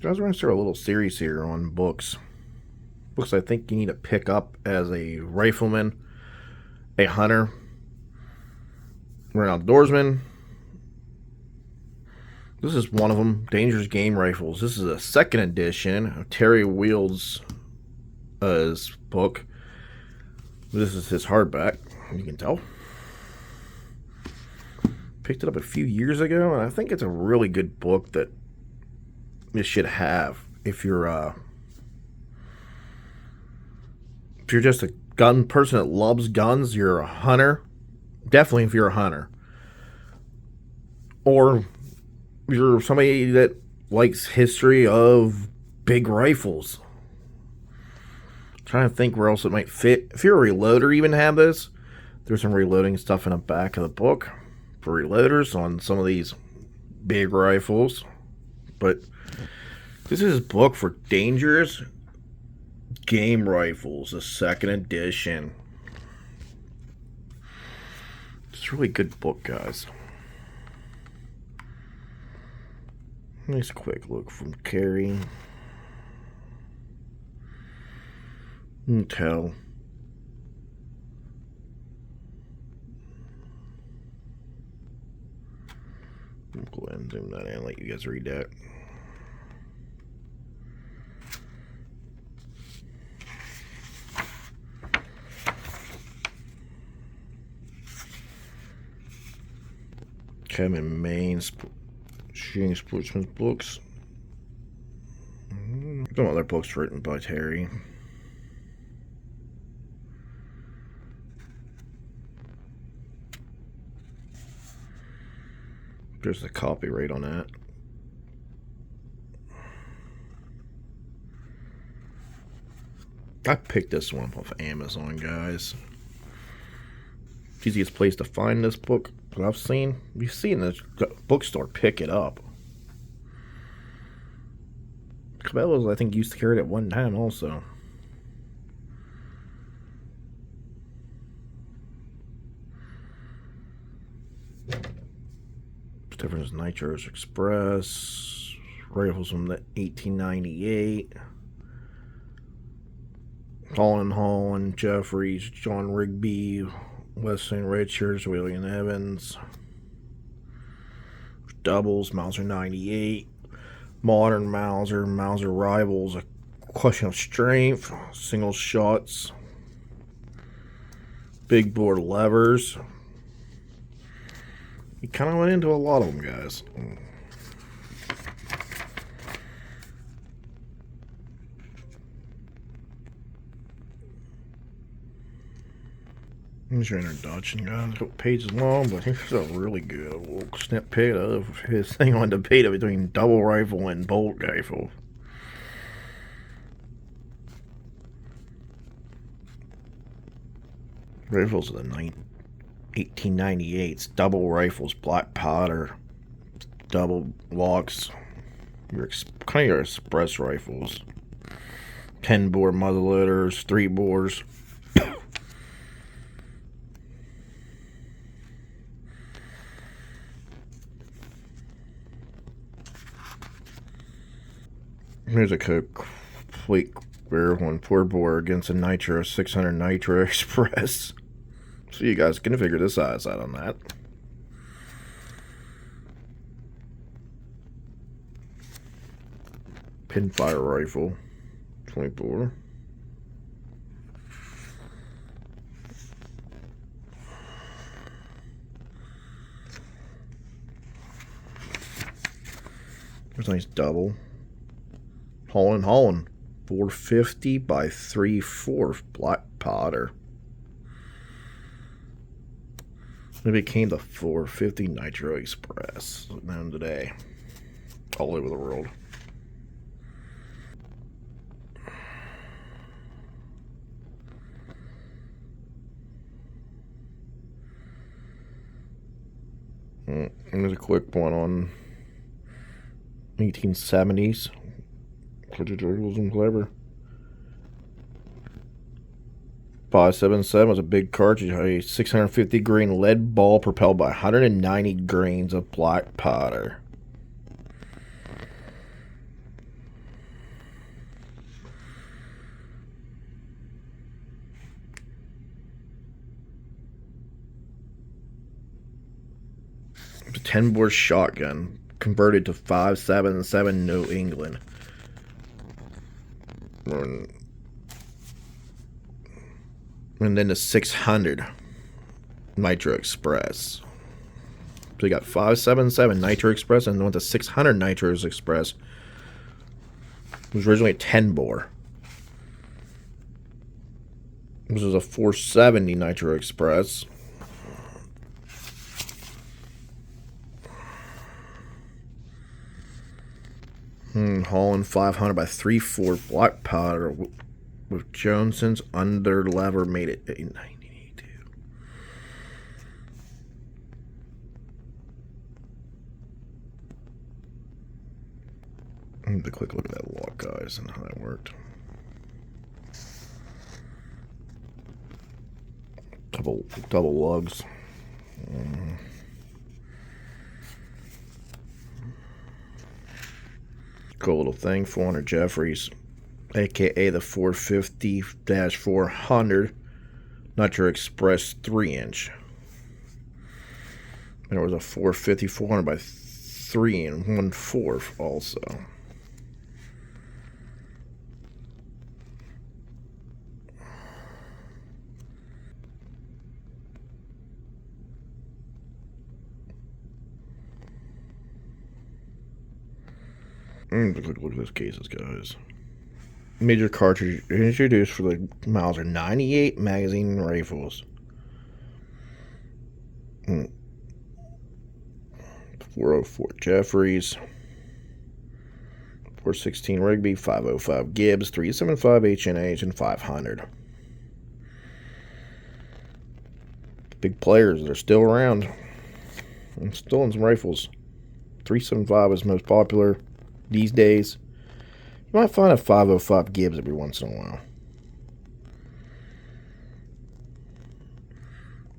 Guys, we're going to start a little series here on books. Books I think you need to pick up as a rifleman, a hunter, or an outdoorsman. This is one of them, Dangerous Game Rifles. This is a second edition of Terry Wield's book. This is his hardback, you can tell. Picked it up a few years ago, and I think it's a really good book that you should have if you're just a gun person that loves guns. You're a hunter, definitely if you're a hunter, or you're somebody that likes history of big rifles. I'm trying to think where else it might fit. If you're a reloader, even have this. There's some reloading stuff in the back of the book for reloaders on some of these big rifles, but this is a book for Dangerous Game Rifles, the second edition. It's a really good book, guys. Nice quick look from Carrie. You can tell. I'll go ahead and zoom that in and let you guys read that. Kevin Maine, Shooting Sportsman's books. Some other books written by Terry. There's the copyright on that. I picked this one up off Amazon, guys. Easiest place to find this book that I've seen. You've seen this bookstore pick it up. Cabela's, I think, used to carry it at one time also. Different Nitros Express. Rifles from the 1898. Holland, Jeffries, John Rigby, Weston Richards, William Evans. Doubles, Mauser 98. Modern Mauser Rivals, A Question of Strength. Single shots. Big bore levers. He kind of went into a lot of them, guys. Here's your introduction, guys. A couple pages long, but here's a really good little snippet of his thing on debate between double rifle and bolt rifle. Rifles of the 1898s, double rifles, black powder, double locks, kind of your express rifles, 10 bore muzzleloaders, 3 bores. Here's a complete barrel one 4-bore against a Nitro 600 Nitro Express. So you guys can figure the size out on that. Pinfire rifle, 24. There's a nice double. Holland, 450 by 3/4 black powder. It became the 450 Nitro Express, known today all over the world. And there's a quick one on 1870s. Rifles and clever. 5.77 was a big cartridge, a 650 grain lead ball propelled by 190 grains of black powder. 10 bore shotgun converted to 5.77 New England. And then the 600 Nitro Express. So you got 5.77 Nitro Express and then went to 600 Nitro Express. It was originally a 10 bore. This is a 470 Nitro Express. Holland 500 by 3/4 black powder with Johnson's under lever made it in 1982. I need to quick look at that lock, guys, and how that worked. Double lugs. Cool little thing. 400 Jeffries, aka the 450-400 Nitro Express 3-inch. And it was a 450-400 by 3 1/4 also. Look at those cases, guys. Major cartridge introduced for the Mauser 98 magazine rifles. 404 Jeffries, 416 Rigby, 505 Gibbs, 375 H&H, and 500. Big players, they're still around. And still in some rifles. 375 is most popular these days. You might find a 505 Gibbs every once in a while.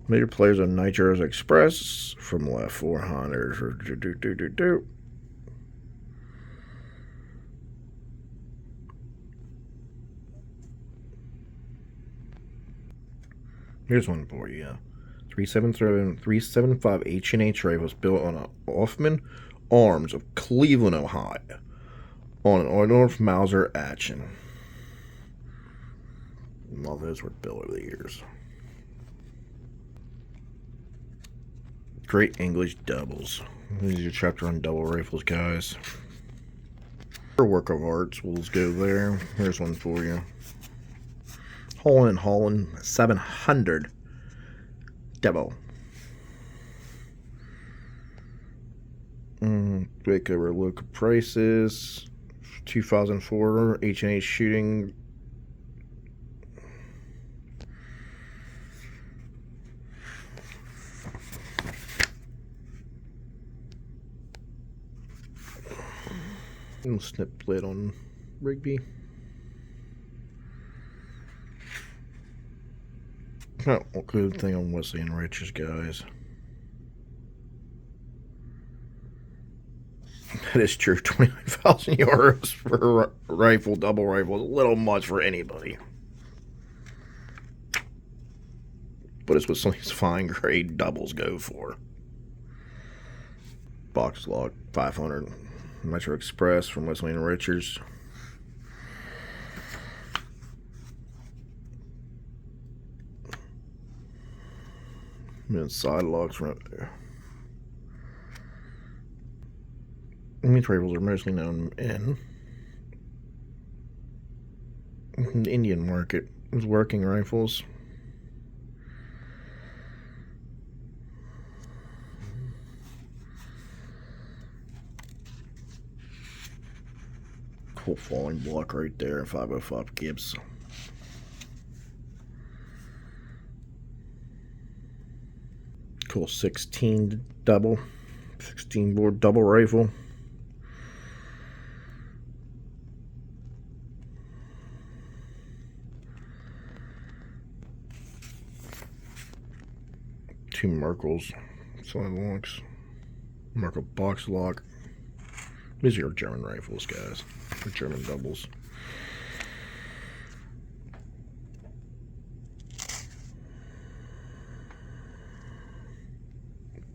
Major players on Nitros Express from left 400. Here's one for you. 375 H&H rifles built on a Hoffman Arms of Cleveland, Ohio, on an Ordnance Mauser action. All those were built over the years. Great English doubles. This is your chapter on double rifles, guys. Work of arts, we'll just go there. Here's one for you. Holland 700 double. Break over local prices. 2004 H&H shooting. Little snip lid on Rigby. Oh, good thing on Wesley and Richards, guys. That is true. 29,000 euros for a rifle, double rifle, is a little much for anybody. But it's what some of these fine grade doubles go for. Box lock 500 Metro Express from Wesley and Richards. And then side locks right there. These rifles are mostly known in the Indian market as working rifles. Cool falling block right there, 505 Gibbs. Cool 16 double, 16 bore double rifle. Two Merkels, side locks, Merkel box lock. These are your German rifles, guys. Or German doubles.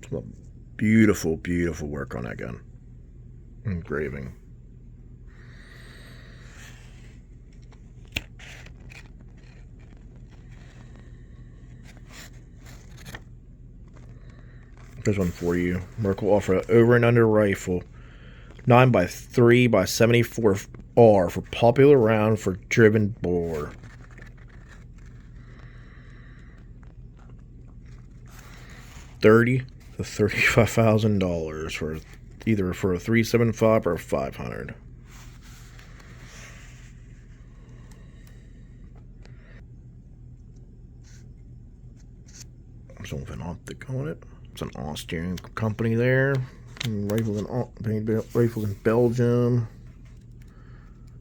Some Beautiful, beautiful work on that gun. Engraving. There's one for you. Merkel offer over and under rifle. 9x3 by 74R for popular round for driven bore. $30,000 to $35,000 for either for a 375 or a 500. There's an optic on it. It's an Austrian company there. Rifles in Belgium.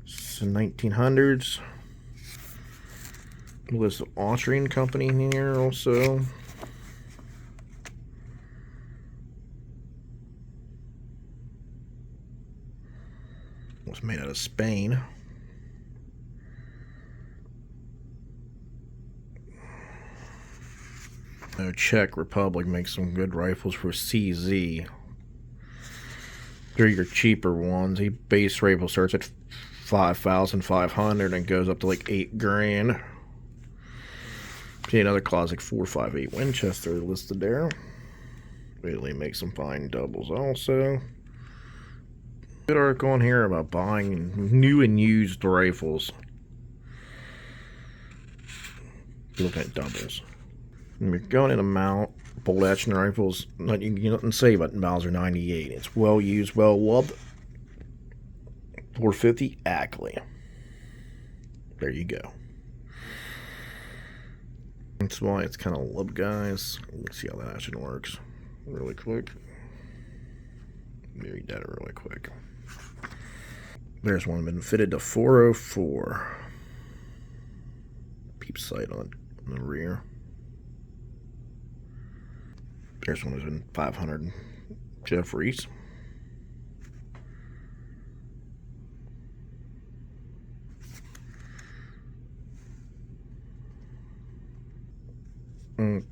It's the 1900s. There's an Austrian company here also. It was made out of Spain. The Czech Republic makes some good rifles for CZ. They're your cheaper ones. The base rifle starts at 5,500 and goes up to like $8,000. See another classic 4.58 Winchester listed there. Italy makes some fine doubles also. Good article on here about buying new and used rifles. Looking at doubles. When you're going in a mount, bolt action rifles, you can nothing say about Mauser 98. It's well used, well loved. 450 Ackley. There you go. That's why it's kind of loved, guys. Let's see how that action works really quick. Read that really quick. There's one been fitted to 404. Peep sight on the rear. There's one that's been 500 Jeffries.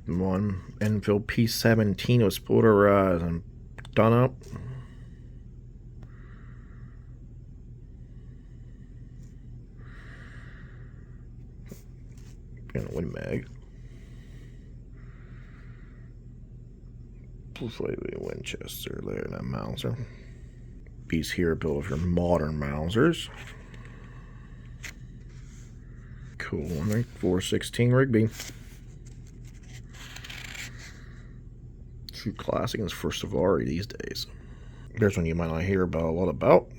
One Enfield P17 was spoilerized and done up. And a Win Mag. Winchester there, that Mauser. Piece here built of your modern Mausers. Cool one there. 416 Rigby. True classic is for Savari these days. There's one you might not hear about a lot about.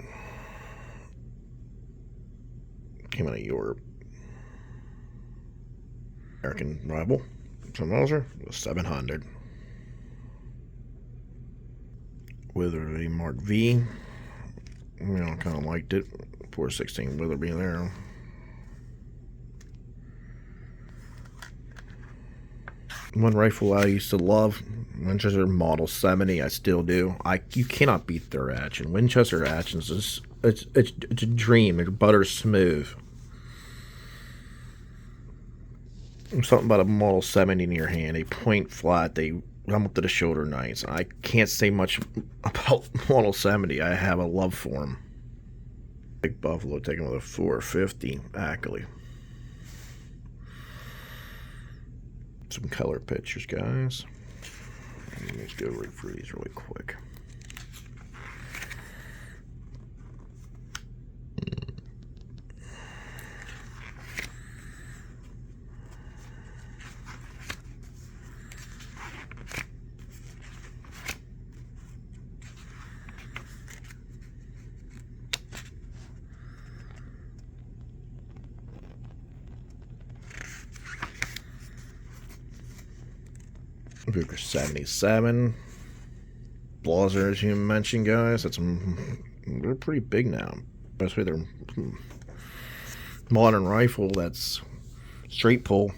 Came out of Europe. American rival. Some Mauser was 700. Witherby Mark V. Kind of liked it. 416 Witherby there. One rifle I used to love, Winchester Model 70. I still do. You cannot beat their action. Winchester actions is it's a dream. They're butter smooth. Something about a Model 70 in your hand. They point flat. They come up to the shoulder nice. I can't say much about Model 70. I have a love for him. Big Buffalo taking with a 450 Ackley. Some color pictures, guys. Let me just go right through these really quick. Booker 77. Blazer, as you mentioned, guys. They're pretty big now. Especially their modern rifle that's straight pull.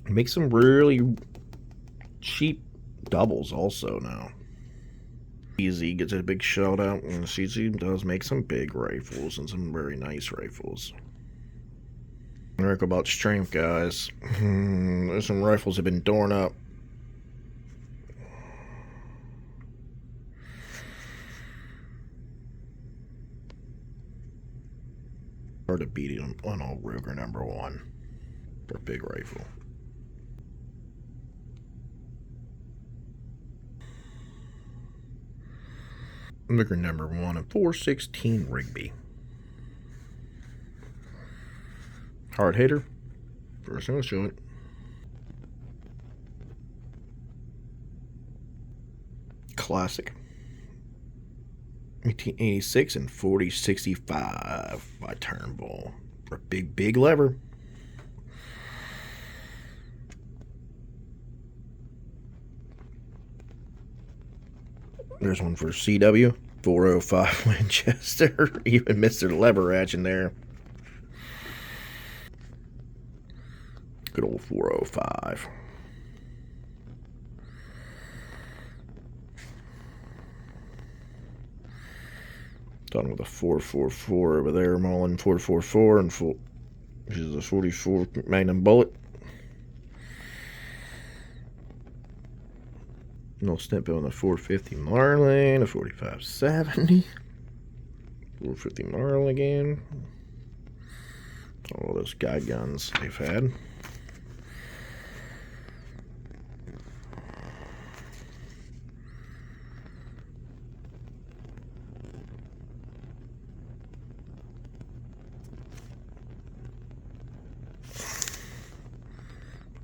Makes some really cheap doubles also now. CZ gets a big shout out, and CZ does make some big rifles and some very nice rifles. Talk about strength, guys. There's some rifles that have been torn up Hard to beat him on old Ruger #1 for a big rifle. Ruger #1 and 416 Rigby. Hard hitter. First I'm going to show it. Classic. 1886 and 4065 by Turnbull for a big lever. There's one for CW, 405 Winchester. Even missed their lever action there. Good old 405. Done with a 444 over there, Mullen 444, and which is a 44 Magnum bullet. No stint on the 450 Marlin, a 4570. 450 Marlin again. All those guy guns they've had.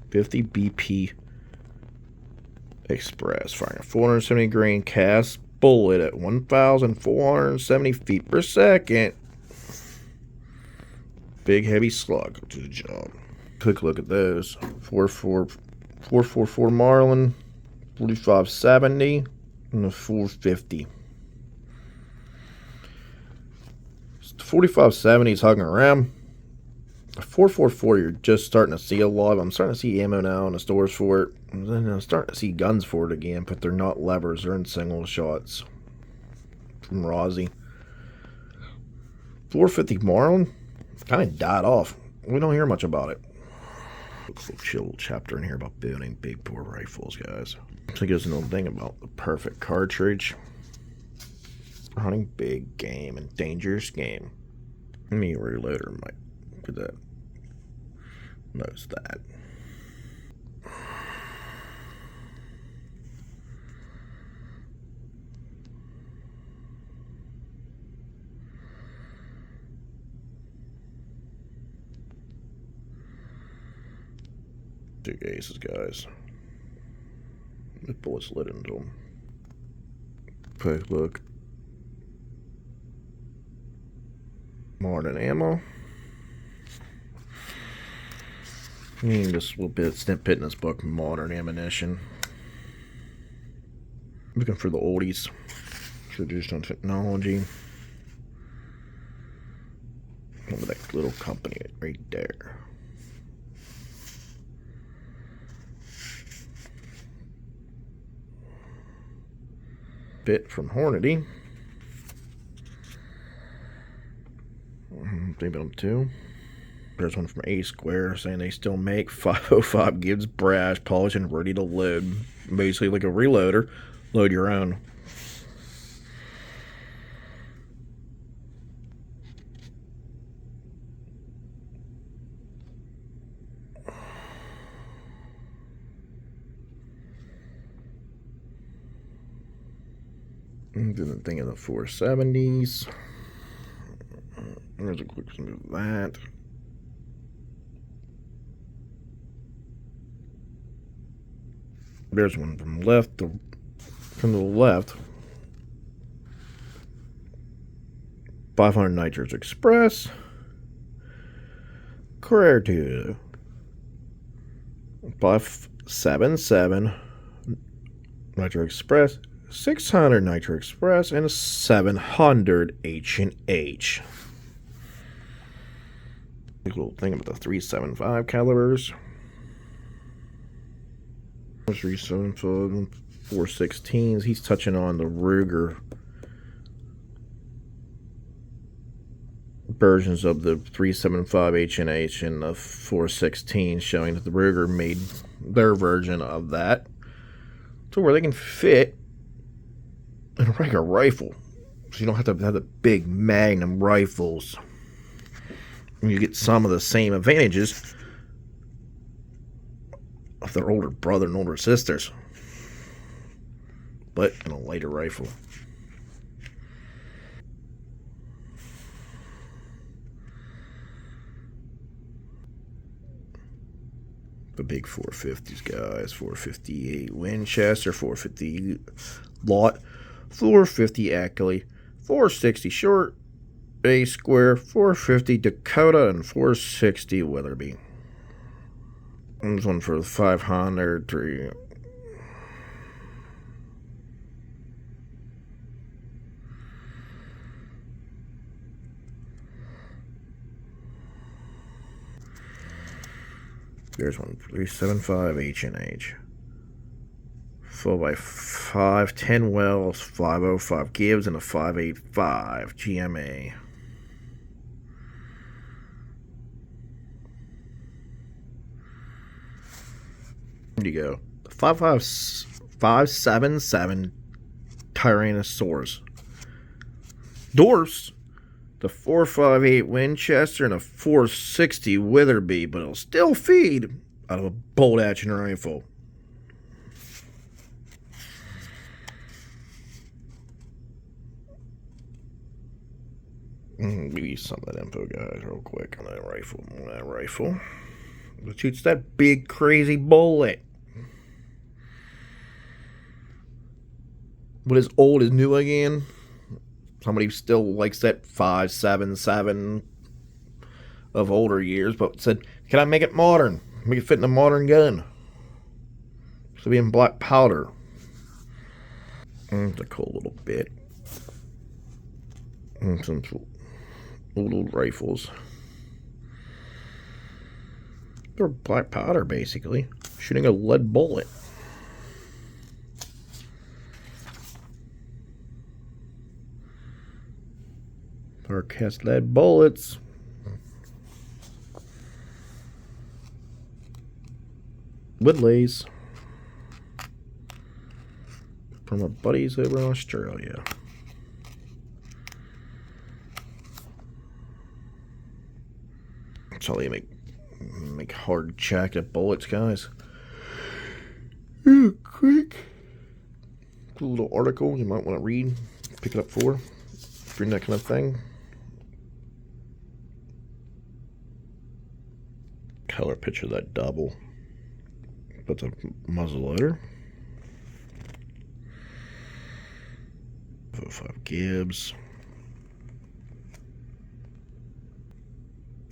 .50 BP Express, firing a 470 grain cast bullet at 1,470 feet per second. Big heavy slug to the job. Quick look at those. 444 Marlin, 4570, and a 450. The 4570 is hugging around. The 444 you're just starting to see a lot of. I'm starting to see ammo now in the stores for it. And then I'm starting to see guns for it again, but they're not levers. They're in single shots. From Rozzy. 450 Marlin kind of died off. We don't hear much about it. Looks like a chill chapter in here about building big bore rifles, guys. So there's another thing about the perfect cartridge. Hunting big game and dangerous game. Me reloader might do that. Knows that. Big aces, guys. The bullets lit into them. Quick look. Modern ammo. Just a little bit of snippet in this book, Modern Ammunition. Looking for the oldies. Traditional technology. Look at that little company right there. Bit from Hornady. They've been up too. There's one from A Square saying they still make 505 Gibbs brass, polished and ready to load. Basically like a reloader. Load your own. Didn't think of the 470s. There's a quick sum of that. There's one from the left. 500 Nitrous Express. Career 2. 577 Nitro Express. 600 Nitro Express and a 700 H&H. Little thing about the 375 calibers. 375, 416s. He's touching on the Ruger versions of the 375 H&H and the 416, showing that the Ruger made their version of that to where they can fit in a regular rifle. So you don't have to have the big Magnum rifles. You get some of the same advantages of their older brother and older sisters, but in a lighter rifle. The big 450s, guys. 458 Winchester, 450 Lot, 450 Ackley, 460 Short, A Square, 450 Dakota, and 460 Weatherby. There's one for the 500. There's one 375 H&H. 4x5, 10 wells, 505 Gibbs, and a 585 GMA. There you go. The 577 Tyrannosaurus. Dwarfs the 458 Winchester and a 460 Weatherby, but it'll still feed out of a bolt action rifle. Give you some of that info, guys, real quick on that rifle. It shoots that big crazy bullet. What is old is new again. Somebody still likes that 5.77 of older years, but said, can I make it modern? Make it fit in a modern gun. So be in black powder. It's a cool little bit. And some old rifles. They're black powder, basically. Shooting a lead bullet. Or cast lead bullets. Woodleys. From our buddies over in Australia. That's how they make hard jacket bullets, guys. Quick. Cool little article you might want to read. Pick it up for. If you're in that kind of thing. Color picture of that double. That's a muzzleloader. 5 Gibbs.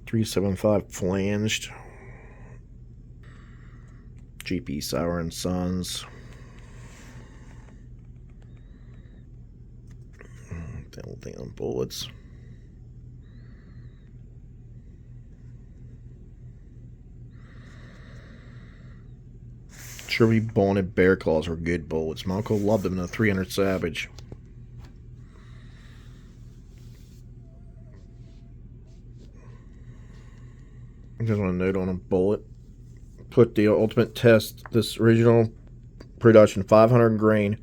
375 flanged. GP Sauer and Sons. That little thing on bullets. Sherby Bonnet Bear Claws were good bullets. My uncle loved them in a 300 Savage. I just want to note on a bullet. Put the ultimate test. This original production 500 grain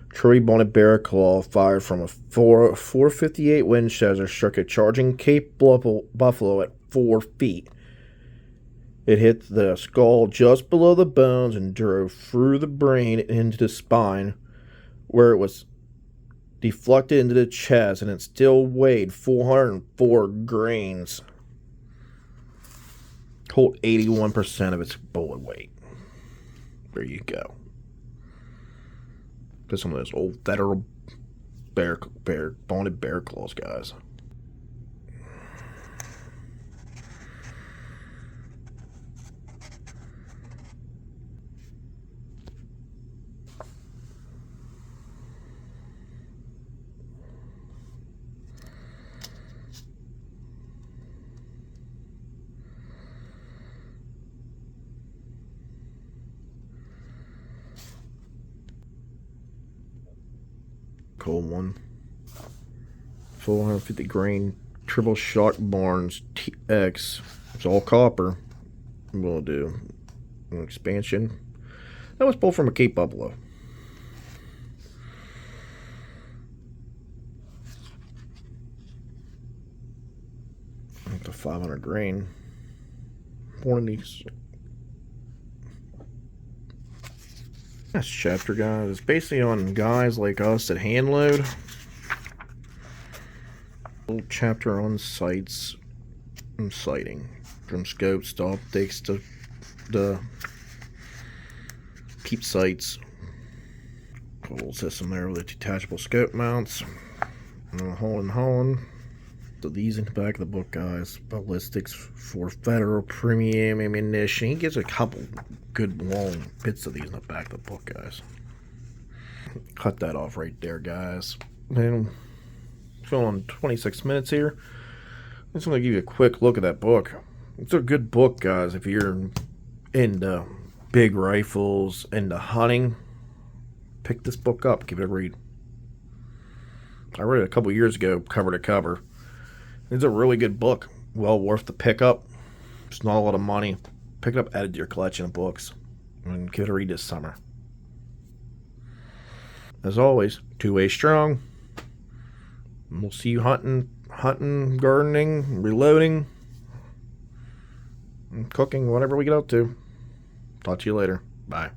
Sherby Bonnet Bear Claw fired from a 458 Winchester struck a charging Cape buffalo at 4 feet. It hit the skull just below the bones and drove through the brain into the spine, where it was deflected into the chest, and it still weighed 404 grains. Hold 81% of its bullet weight. There you go. To some of those old federal bonnet bear claws, guys. Cool one. 450 grain triple shot Barnes TX. It's all copper. We'll do an expansion. That was pulled from a Cape Buffalo. to 500 grain. One of these. This chapter, guys, is basically on guys like us that hand load. A little chapter on sights and sighting, from scopes to optics to the keep sights. A little system there with the detachable scope mounts. And hauling. So these in the back of the book, guys. Ballistics for federal premium ammunition. He gives a couple good long bits of these in the back of the book, guys. Cut that off right there, guys. And filling 26 minutes here. I'm just going to give you a quick look at that book. It's a good book, guys, if you're into big rifles, into hunting. Pick this book up, give it a read. I read it a couple years ago, cover to cover. It's a really good book, well worth the pickup. It's not a lot of money. Pick it up, add it to your collection of books, and give it a read this summer. As always, two-way strong. And we'll see you hunting, gardening, reloading, and cooking, whatever we get up to. Talk to you later. Bye.